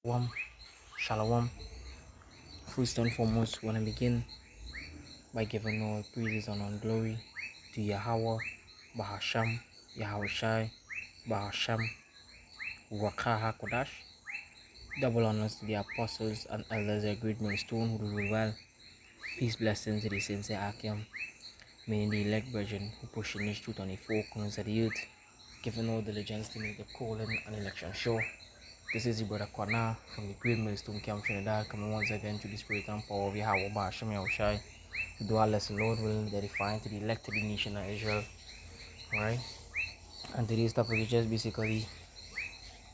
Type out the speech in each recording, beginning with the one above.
Shalom, shalom. First and foremost, want to begin by giving all praises and glory to Yahweh, Bahasham, Yahushai, Bahasham, Wakah HaKodash. Double honors to the apostles and elders, a great millstone who rule well. Peace, blessings to the saints of Akim. May the elect virgin who push in his truth on the four corners of the earth, giving all diligence to make the calling and election sure. This is your brother Kwana from the Great Millstone Camp Trinidad, coming once again to the spirit and power of Yahweh Ba'ashem Yahushai to do our lesson, Lord willing, edifying to the elected nation of Israel. Alright? And today's topic is just basically,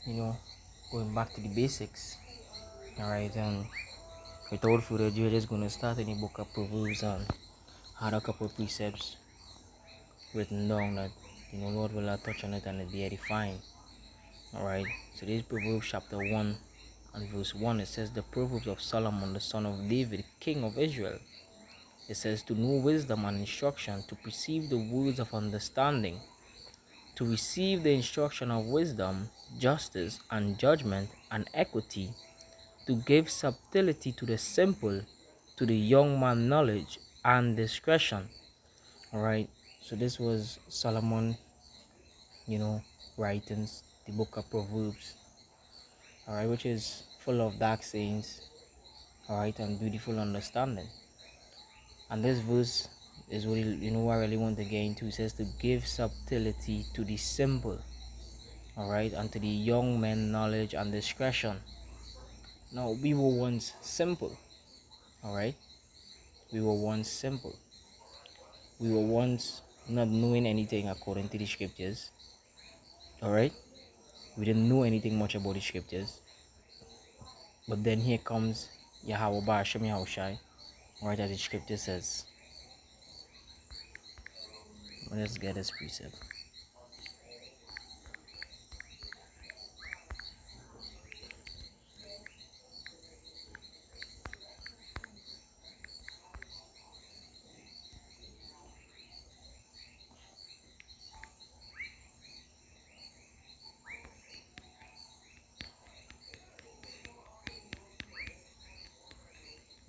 going back to the basics. Alright, and without further ado, we're just going to start in the book of Proverbs and had a couple of precepts written down that, Lord will touch on it and it be edifying. Alright, so this is Proverbs chapter 1 and verse 1. It says, the Proverbs of Solomon, the son of David, king of Israel. It says, to know wisdom and instruction, to perceive the words of understanding, to receive the instruction of wisdom, justice, and judgment, and equity, to give subtlety to the simple, to the young man knowledge and discretion. Alright, so this was Solomon, writings, the book of Proverbs. Alright, which is full of dark sayings, alright, and beautiful understanding. And this verse is what what I really want to get into. It says to give subtlety to the simple, alright, and to the young men knowledge and discretion. Now we were once simple, alright. We were once simple. We were once not knowing anything according to the scriptures. Alright. We didn't know anything much about the scriptures. But then here comes Yahweh Ba'ashem Yahushai, right, as the scripture says. Let's get this precept.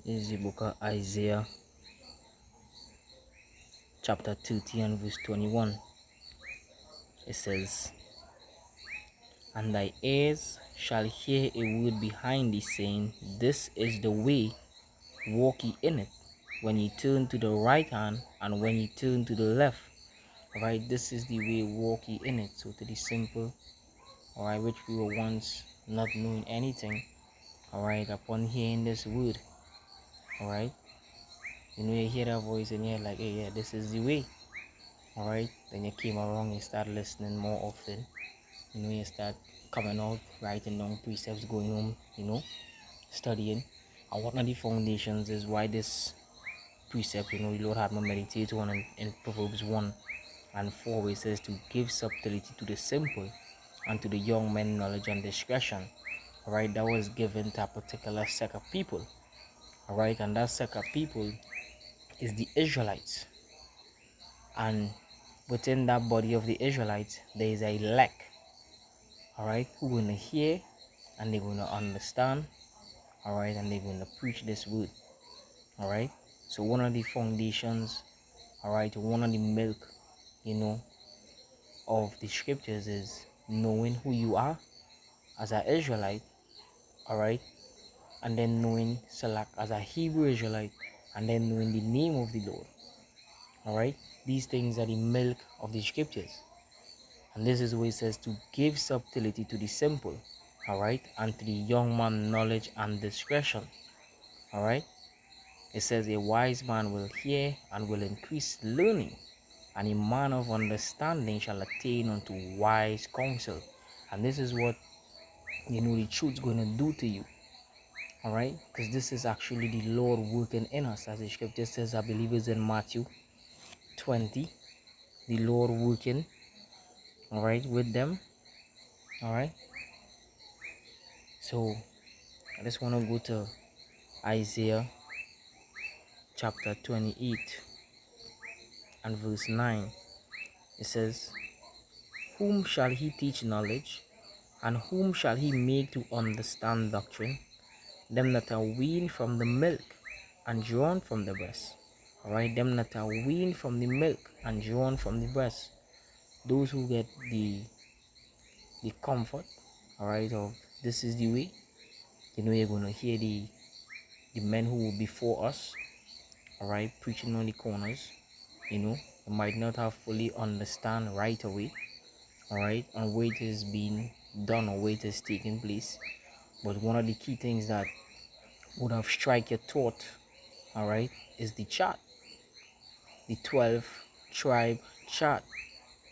This is the book of Isaiah, chapter 30 and verse 21. It says, and thy ears shall hear a word behind thee, saying, this is the way, walk ye in it, when ye turn to the right hand, and when ye turn to the left. Alright, this is the way, walk ye in it. So to the simple, alright, which we were once not knowing anything, alright, upon hearing this word, alright, you hear that voice and you're like, hey, yeah, this is the way. Alright, then you came around, you start listening more often, you start coming out, writing down precepts, going home, studying. And one of the foundations is why this precept, the Lord had me meditate on in Proverbs 1 and 4, where it says to give subtlety to the simple and to the young men knowledge and discretion. Alright, that was given to a particular set of people. Alright, and that set of people is the Israelites. And within that body of the Israelites, there is a elect. Alright, who are going to hear and they're going to understand. Alright, and they're going to preach this word. Alright, so one of the foundations, alright, one of the milk, of the scriptures is knowing who you are as an Israelite. Alright, and then knowing Salak as a Hebrew Israelite, and then knowing the name of the Lord. Alright, these things are the milk of the scriptures. And this is where it says to give subtlety to the simple, alright, and to the young man knowledge and discretion. Alright, it says a wise man will hear and will increase learning, and a man of understanding shall attain unto wise counsel. And this is what the truth's going to do to you. Alright, because this is actually the Lord working in us, as the scripture says, I believe it's in Matthew 20, the Lord working, alright, with them. Alright, so I just want to go to Isaiah chapter 28 and verse 9. It says, whom shall he teach knowledge? And whom shall he make to understand doctrine? Them that are weaned from the milk and drawn from the breast. Alright, them that are weaned from the milk and drawn from the breast. Those who get the comfort, alright, of this is the way. You know, you're gonna hear the men who were before us, alright, preaching on the corners. You know, you might not have fully understand right away, alright, on where it is being done or where it is taking place. But one of the key things that would have strike your thought, alright, is the chart, the 12 tribe chart.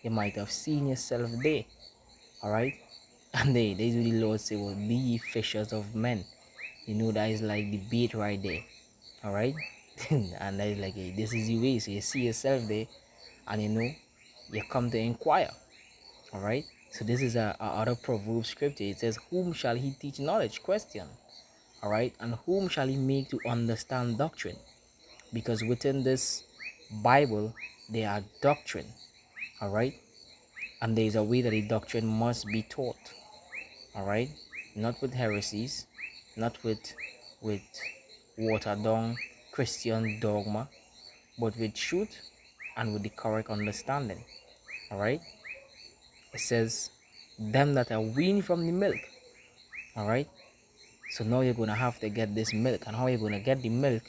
You might have seen yourself there, alright. And they do the Lord say, well, be ye fishers of men. You know, that is like the bait right there, alright. And that is like, hey, this is the way. So you see yourself there, and you know, you come to inquire, alright. So this is a other proverb scripture. It says, whom shall he teach knowledge? Question. Alright, and whom shall he make to understand doctrine? Because within this Bible there are doctrine, alright, and there is a way that a doctrine must be taught, alright, not with heresies, not with watered down Christian dogma, but with truth and with the correct understanding, alright. It says, them that are weaned from the milk, alright. So now you're gonna have to get this milk, and how you're gonna get the milk,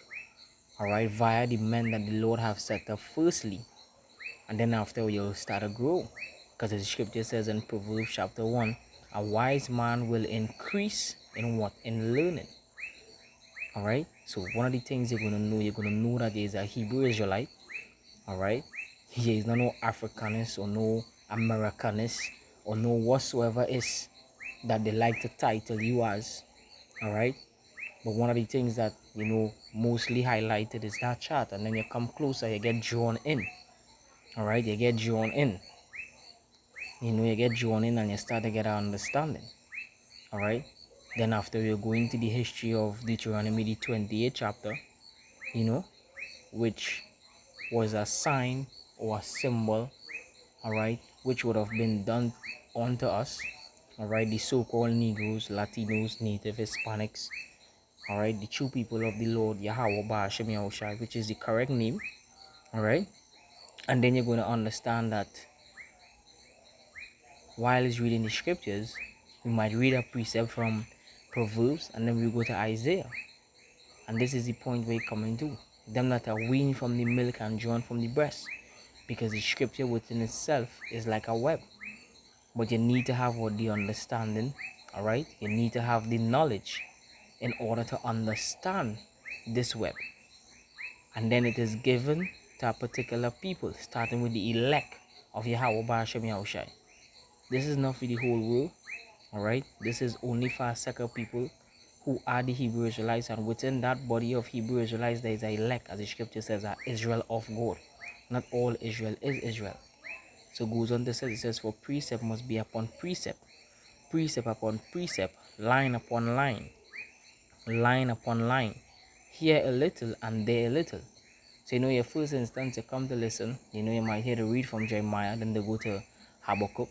alright, via the men that the Lord have set up firstly, and then after you'll start to grow. Because the scripture says in Proverbs chapter 1, a wise man will increase in what? In learning. Alright, so one of the things you're gonna know that there's a Hebrew Israelite, alright. He is not no Africanist or no Americanist or no whatsoever is that they like to title you as, alright. But one of the things that, you know, mostly highlighted is that chart, and then you come closer, you get drawn in, alright. You get drawn in, you know, you get drawn in, and you start to get an understanding, alright. Then after you go into the history of Deuteronomy, the 28th chapter, you know, which was a sign or a symbol, alright, which would have been done unto us, alright, the so-called Negroes, Latinos, Native Hispanics, alright, the true people of the Lord Yahweh Ba'ashem Yahushai, which is the correct name, alright. And then you're going to understand that while he's reading the scriptures, we might read a precept from Proverbs, and then we go to Isaiah. And this is the point we're coming to. Them that are weaned from the milk and drawn from the breast. Because the scripture within itself is like a web. But you need to have what the understanding, alright? You need to have the knowledge in order to understand this web. And then it is given to a particular people, starting with the elect of Yahweh Ba'ashem Yahushai. This is not for the whole world, alright? This is only for a set of people who are the Hebrew Israelites, and within that body of Hebrew Israelites there is a elect, as the scripture says, are Israel of God. Not all Israel is Israel. So it goes on to say, it says, for precept must be upon precept, precept upon precept, line upon line, line upon line, here a little and there a little. So you know, your first instance you come to listen, you know, you might hear the read from Jeremiah, then they go to Habakkuk,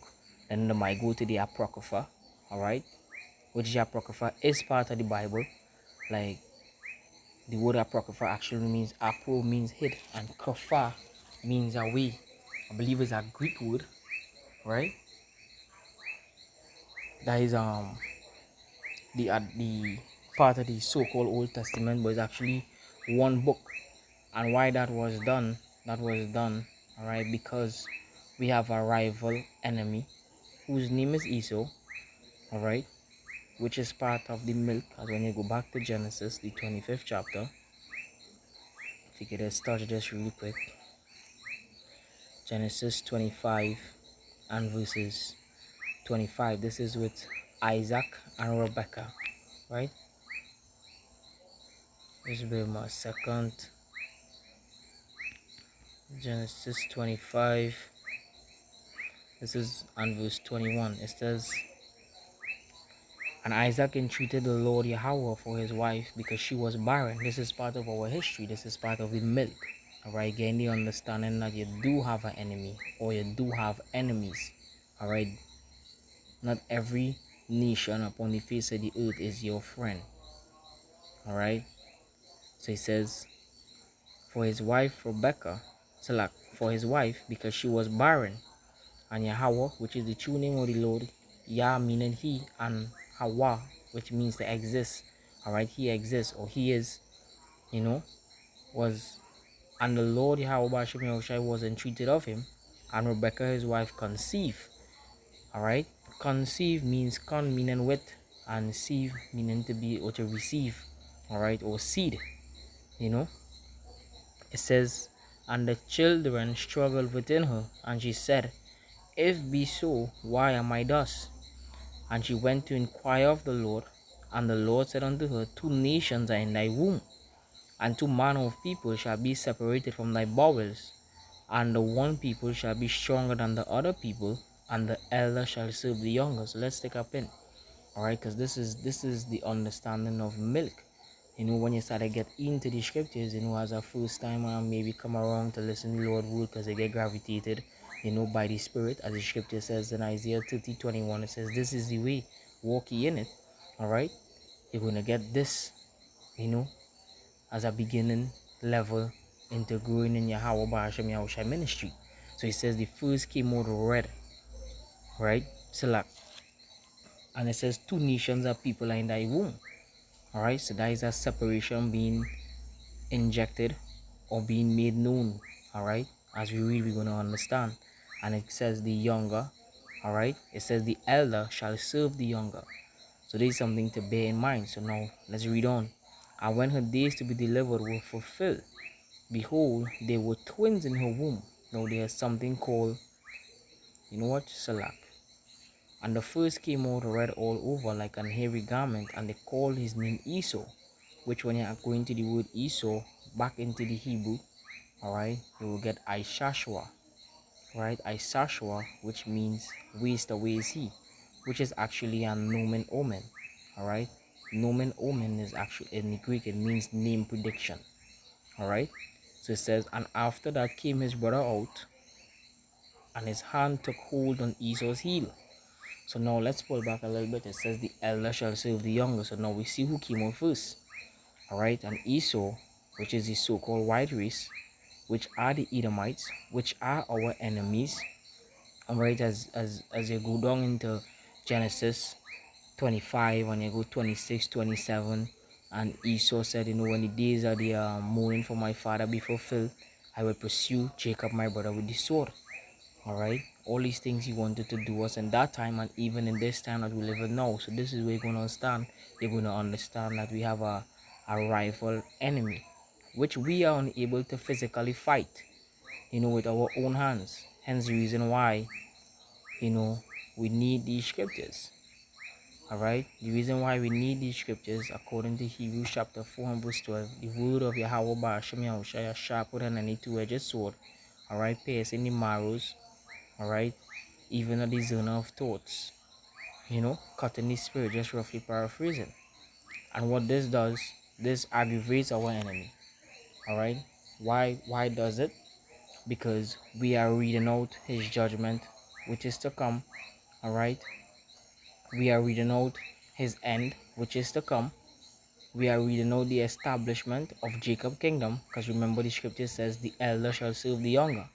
then they might go to the Apocrypha, alright, which the Apocrypha is part of the Bible. Like, the word Apocrypha actually means, apro means hid, and kapha means away. I believe it's a Greek word, right? That is the part of the so-called Old Testament, but it's actually one book. And why that was done, alright, because we have a rival enemy whose name is Esau, alright, which is part of the milk. As when you go back to Genesis, the 25th chapter, if you could just touch this really quick, Genesis 25 and verses 25. This is with Isaac and Rebecca, right? Just bear my second. Genesis 25. This is on verse 21. It says, and Isaac entreated the Lord Yahweh for his wife because she was barren. This is part of our history. This is part of the milk. Alright, getting the understanding that you do have an enemy, or you do have enemies. Alright, not every nation upon the face of the earth is your friend. All right. So he says, for his wife Rebecca, Salak, for his wife, because she was barren, and Yahweh, which is the true name of the Lord, Yah meaning he, and Hawa, which means to exist. All right, he exists, or he is, you know, was, and the Lord Yahweh Bashem Yahushai was entreated of him, and Rebecca his wife conceived. All right, conceive means con meaning with, and sieve meaning to be or to receive. All right, or seed, you know. It says, and the children struggled within her, and she said, if be so, why am I thus? And she went to inquire of the Lord, and the Lord said unto her, two nations are in thy womb, and two manner of people shall be separated from thy bowels, and the one people shall be stronger than the other people, and the elder shall serve the younger. So let's take a pin, all right, because this is the understanding of milk. You know, when you start to get into the scriptures, you know, as a first timer, maybe come around to listen to the Lord word because they get gravitated, you know, by the Spirit, as the scripture says in Isaiah 30:21. It says, this is the way, walk ye in it. All right, you're going to get this, you know, as a beginning level into growing in Yahweh Ba'ashem Yahushai ministry. So he says the first came out red, right? Select. And it says two nations of people are in thy womb. All right, so that is a separation being injected or being made known. All right, as we read, we're going to understand. And it says the younger, all right, it says the elder shall serve the younger. So there is something to bear in mind. So now let's read on. And when her days to be delivered were fulfilled, behold, there were twins in her womb. Now there's something called, you know what, Salak. And the first came out red all over like an hairy garment, and they called his name Esau, which when you are going to the word Esau back into the Hebrew, all right, you will get Ishashua, right? Ishashua, which means waste away is he, which is actually a nomen omen, all right? Nomen omen is actually in the Greek, it means name prediction, all right? So it says, and after that came his brother out, and his hand took hold on Esau's heel. So now let's pull back a little bit. It says the elder shall serve the younger. So now we see who came out first. Alright, and Esau, which is the so-called white race, which are the Edomites, which are our enemies. Alright, as you go down into Genesis 25 and you go 26, 27, and Esau said, you know, when the days of the mourning for my father be fulfilled, I will pursue Jacob my brother with the sword. All right, all these things he wanted to do us in that time, and even in this time that we live in now. So this is where you're going to understand. You're going to understand that we have a rival enemy, which we are unable to physically fight, you know, with our own hands. Hence the reason why, you know, we need these scriptures. All right, the reason why we need these scriptures, according to Hebrews chapter 4 and verse 12, the word of Yahweh Ba'ashem Yahushai is sharper than any two-edged sword. All right, piercing the marrows, all right, even a discerner of thoughts, you know, cutting the spirit, just roughly paraphrasing. And what this does, this aggravates our enemy. All right, why does it? Because we are reading out his judgment which is to come. All right, we are reading out his end which is to come. We are reading out the establishment of Jacob's kingdom, because remember the scripture says the elder shall serve the younger.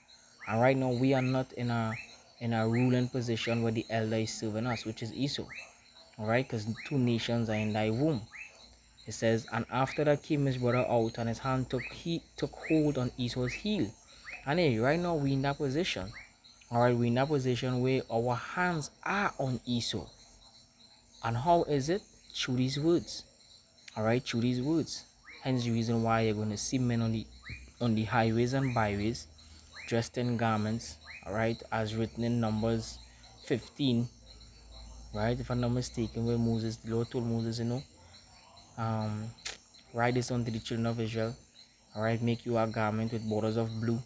And right now we are not in a ruling position where the elder is serving us, which is Esau. All right, because two nations are in thy womb. It says, and after that came his brother out, and his hand took hold on Esau's heel. And hey, right now we in that position. All right, we in that position where our hands are on Esau. And how is it? Through these words. All right, through these words. Hence the reason why you're going to see men on the highways and byways dressed in garments, all right, as written in Numbers 15, right, if I'm not mistaken, where Moses, the Lord told Moses, you know, write this unto the children of Israel, all right, make you a garment with borders of blue,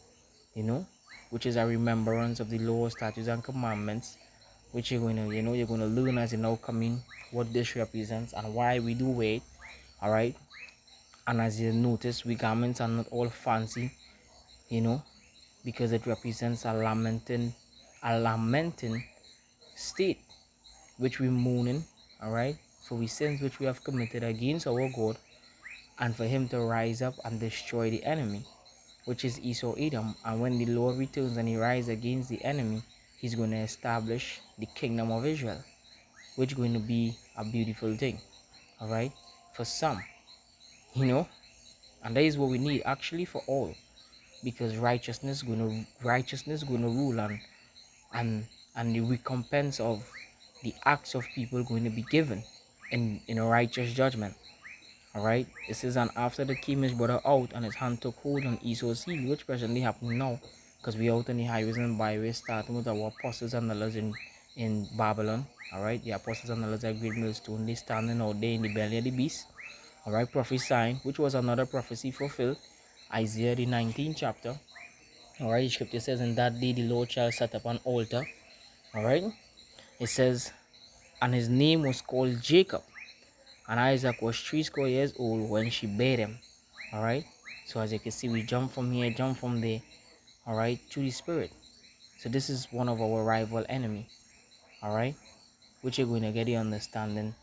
you know, which is a remembrance of the law, statutes, and commandments, which you're going to, you know, you're going to learn as you now come in what this represents and why we do wear it, all right. And as you notice, we garments are not all fancy, you know, because it represents a lamenting state, which we mourning, all right, for we sins which we have committed against our God, and for him to rise up and destroy the enemy, which is Esau Edom. And when the Lord returns and he rises against the enemy, he's going to establish the kingdom of Israel, which is going to be a beautiful thing, all right, for some, and that is what we need actually for all, because righteousness going to rule, and the recompense of the acts of people going to be given in a righteous judgment. All right, it says, and after the king his brother out, and his hand took hold on Esau's heel, which presently happening now, because we out on the highways and byways, starting with our apostles and elders in Babylon. All right, the apostles and elders at Great Millstone, they standing out there in the belly of the beast. All right, prophesying, which was another prophecy fulfilled, Isaiah the 19th chapter. All right, the scripture says, in that day the Lord shall set up an altar. All right, it says, and his name was called Jacob. And Isaac was 80 years old when she bare him. All right, so as you can see, we jump from here, jump from there, all right, to the spirit. So this is one of our rival enemy, all right, which you're going to get the understanding,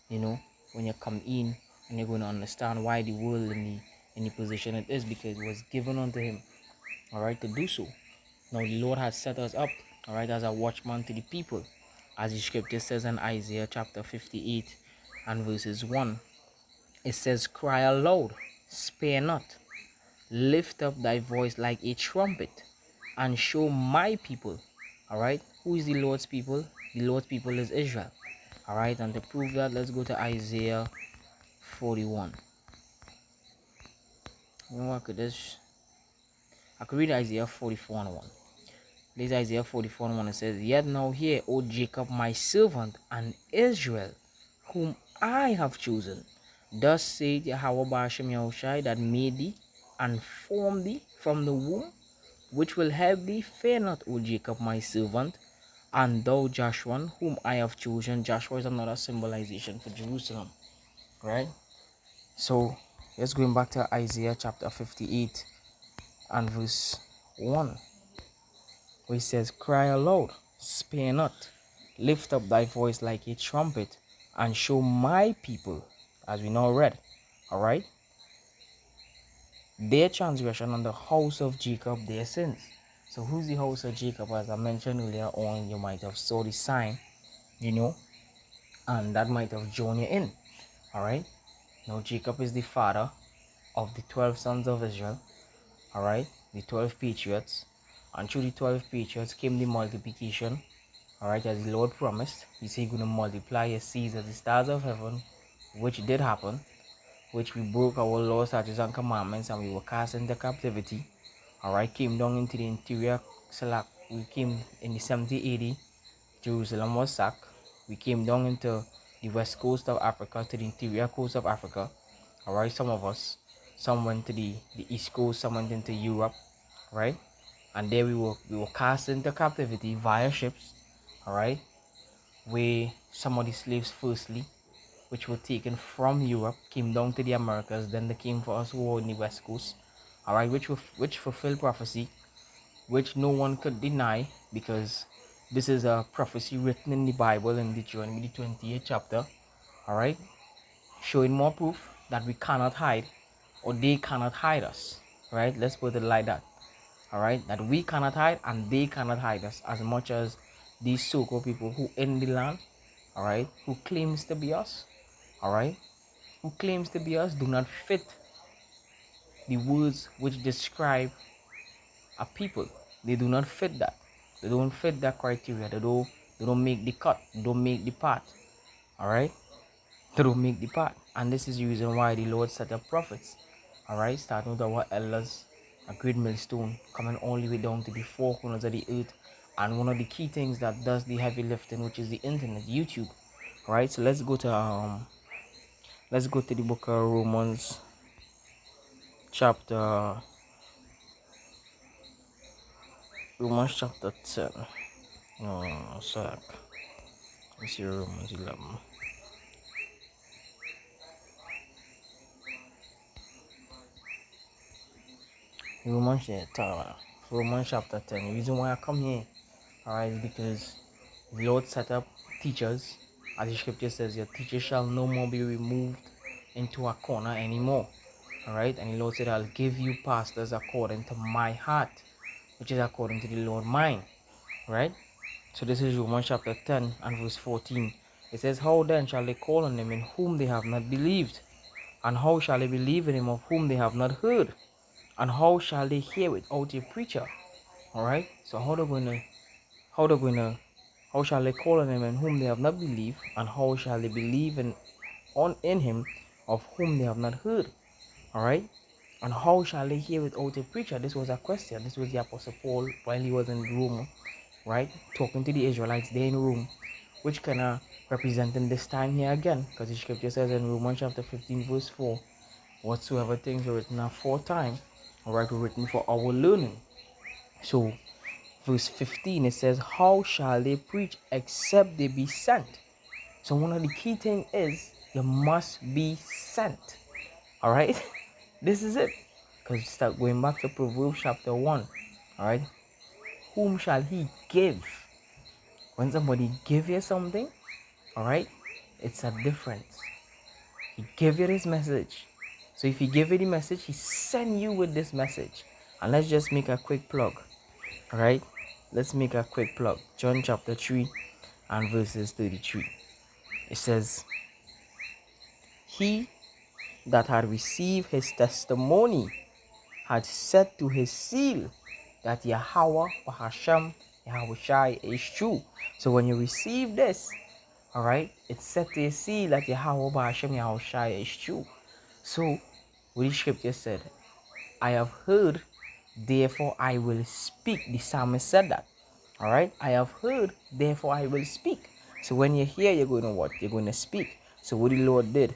when you come in, and you're going to understand why the world in the position it is, because it was given unto him, all right, to do so. Now the Lord has set us up, all right, as a watchman to the people, as the scripture says in Isaiah chapter 58 and verses 1. It says, cry aloud, spare not, lift up thy voice like a trumpet, and show my people. All right, who is the Lord's people? The Lord's people is Israel. All right, and to prove that, let's go to Isaiah 41. I could read Isaiah 44 and 1. This is Isaiah 44 and 1. It says, yet now hear, O Jacob, my servant, and Israel, whom I have chosen. Thus saith Yahweh Ba'ashem Yahushai, that made thee and formed thee from the womb, which will help thee. Fear not, O Jacob, my servant, and thou Joshua, whom I have chosen. Joshua is another symbolization for Jerusalem, right? So let's go back to Isaiah chapter 58 and verse 1, where it says, cry aloud, spare not, lift up thy voice like a trumpet, and show my people, as we now read, all right, their transgression, on the house of Jacob their sins. So who's the house of Jacob? As I mentioned earlier on, you might have saw the sign, and that might have drawn you in. All right, now Jacob is the father of the 12 sons of Israel, all right, the 12 patriots, and through the 12 patriots came the multiplication, all right, as the Lord promised. He said he's going to multiply his seeds as the stars of heaven, which did happen, which we broke our laws, statutes, and commandments, and we were cast into captivity. All right, came down into the interior. We came in the 70 AD. Jerusalem was sacked. We came down into the west coast of Africa, to the interior coast of Africa. All right, some of us, some went to the east coast, some went into Europe, right? And there we were cast into captivity via ships, all right, where some of the slaves firstly, which were taken from Europe, came down to the Americas. Then they came for us who were in the west coast, all right, which fulfilled prophecy, which no one could deny, because this is a prophecy written in the Bible in Deuteronomy the 28th chapter, all right, showing more proof that we cannot hide, or they cannot hide us, right? Let's put it like that, all right, that we cannot hide and they cannot hide us, as much as these so-called people who in the land, all right, who claims to be us, all right, who claims to be us, do not fit the words which describe a people. They do not fit that. They don't fit that criteria. They don't make the cut. They don't make the part. All right, they don't make the part. And this is the reason why the Lord set up prophets, all right, starting with our elders, a great millstone, coming all the way down to the four corners of the earth. And one of the key things that does the heavy lifting, which is the internet, YouTube. All right, so let's go to the book of Romans chapter 10. No, sorry. Let's see, Romans 11. Romans chapter 10. The reason why I come here, alright, is because the Lord set up teachers, As the scripture says, your teacher shall no more be removed into a corner anymore. Alright, and the Lord said, I'll give you pastors according to my heart, which is according to the Lord mine. Right? So this is Romans chapter 10 and verse 14. It says, how then shall they call on him in whom they have not believed? And how shall they believe in him of whom they have not heard? And how shall they hear without a preacher? Alright, so how shall they call on him in whom they have not believed? And how shall they believe in him of whom they have not heard? Alright, and how shall they hear without a preacher? This was a question. This was the Apostle Paul while he was in Rome, right, talking to the Israelites there in Rome, which kind of representing this time here again, because the scripture says in Romans chapter 15 verse 4, whatsoever things are written aforetime, alright, were written for our learning. So verse 15, it says, how shall they preach except they be sent? So one of the key things is you must be sent. Alright, this is it. Because start going back to Proverbs chapter 1. Alright, whom shall he give? When somebody give you something, alright, it's a difference. He give you this message. So if he give you the message, he send you with this message. And let's just make a quick plug. Alright, let's make a quick plug. John chapter 3 and verses 33. It says, he that had received his testimony had set to his seal that Yahweh Bahasham Yahushai is true. So when you receive this, alright, it's set to your seal that Yahweh Bahasham Yahushai is true. So what the scripture said, I have heard, therefore I will speak. The psalmist said that. Alright, I have heard, therefore I will speak. So when you hear, you're going to what? You're going to speak. So what the Lord did,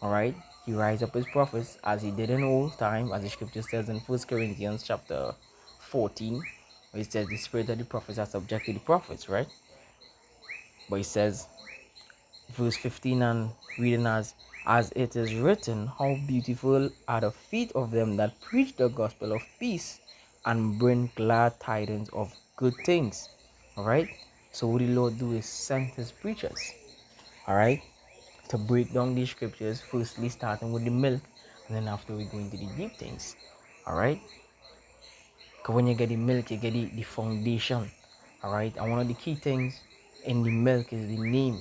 alright, he rise up his prophets as he did in old time, as the scripture says in 1 Corinthians chapter 14, where it says the spirit of the prophets are subject to the prophets, right? But it says, verse 15 and reading as it is written, how beautiful are the feet of them that preach the gospel of peace and bring glad tidings of good things. Alright, so what the Lord do is send his preachers, alright, to break down these scriptures, firstly starting with the milk, and then after we go into the deep things. Alright, because when you get the milk, you get the foundation. Alright, and one of the key things in the milk is the name.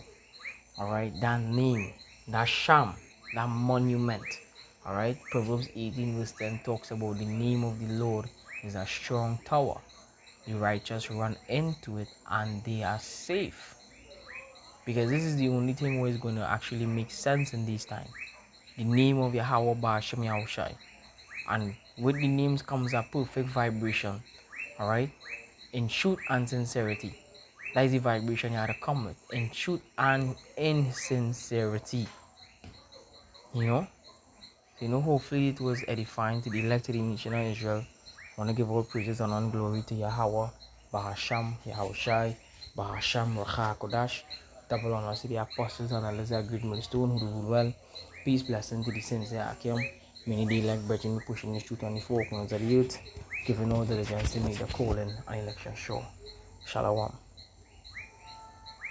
Alright, that name, that sham, that monument. Alright, Proverbs 18 verse 10 talks about the name of the Lord is a strong tower. The righteous run into it and they are safe. Because this is the only thing where it's going to actually make sense in this time. The name of Yahweh Ba'ashem Yahushai. And with the names comes a perfect vibration. Alright? In truth and sincerity. That is the vibration you have to come with. In truth and in sincerity. You know, hopefully it was edifying to the elect of the nation of Israel. I want to give all praises and all glory to Yahweh Ba'ashem Yahushai Ba'ashem Racha Kodash. Double honors to the apostles and elders that great millstone who rule well. Peace, blessing to the saints that came. Many day like brethren pushing the truth on the four corners of the youth, giving all diligence to make the calling and election sure. Shalom.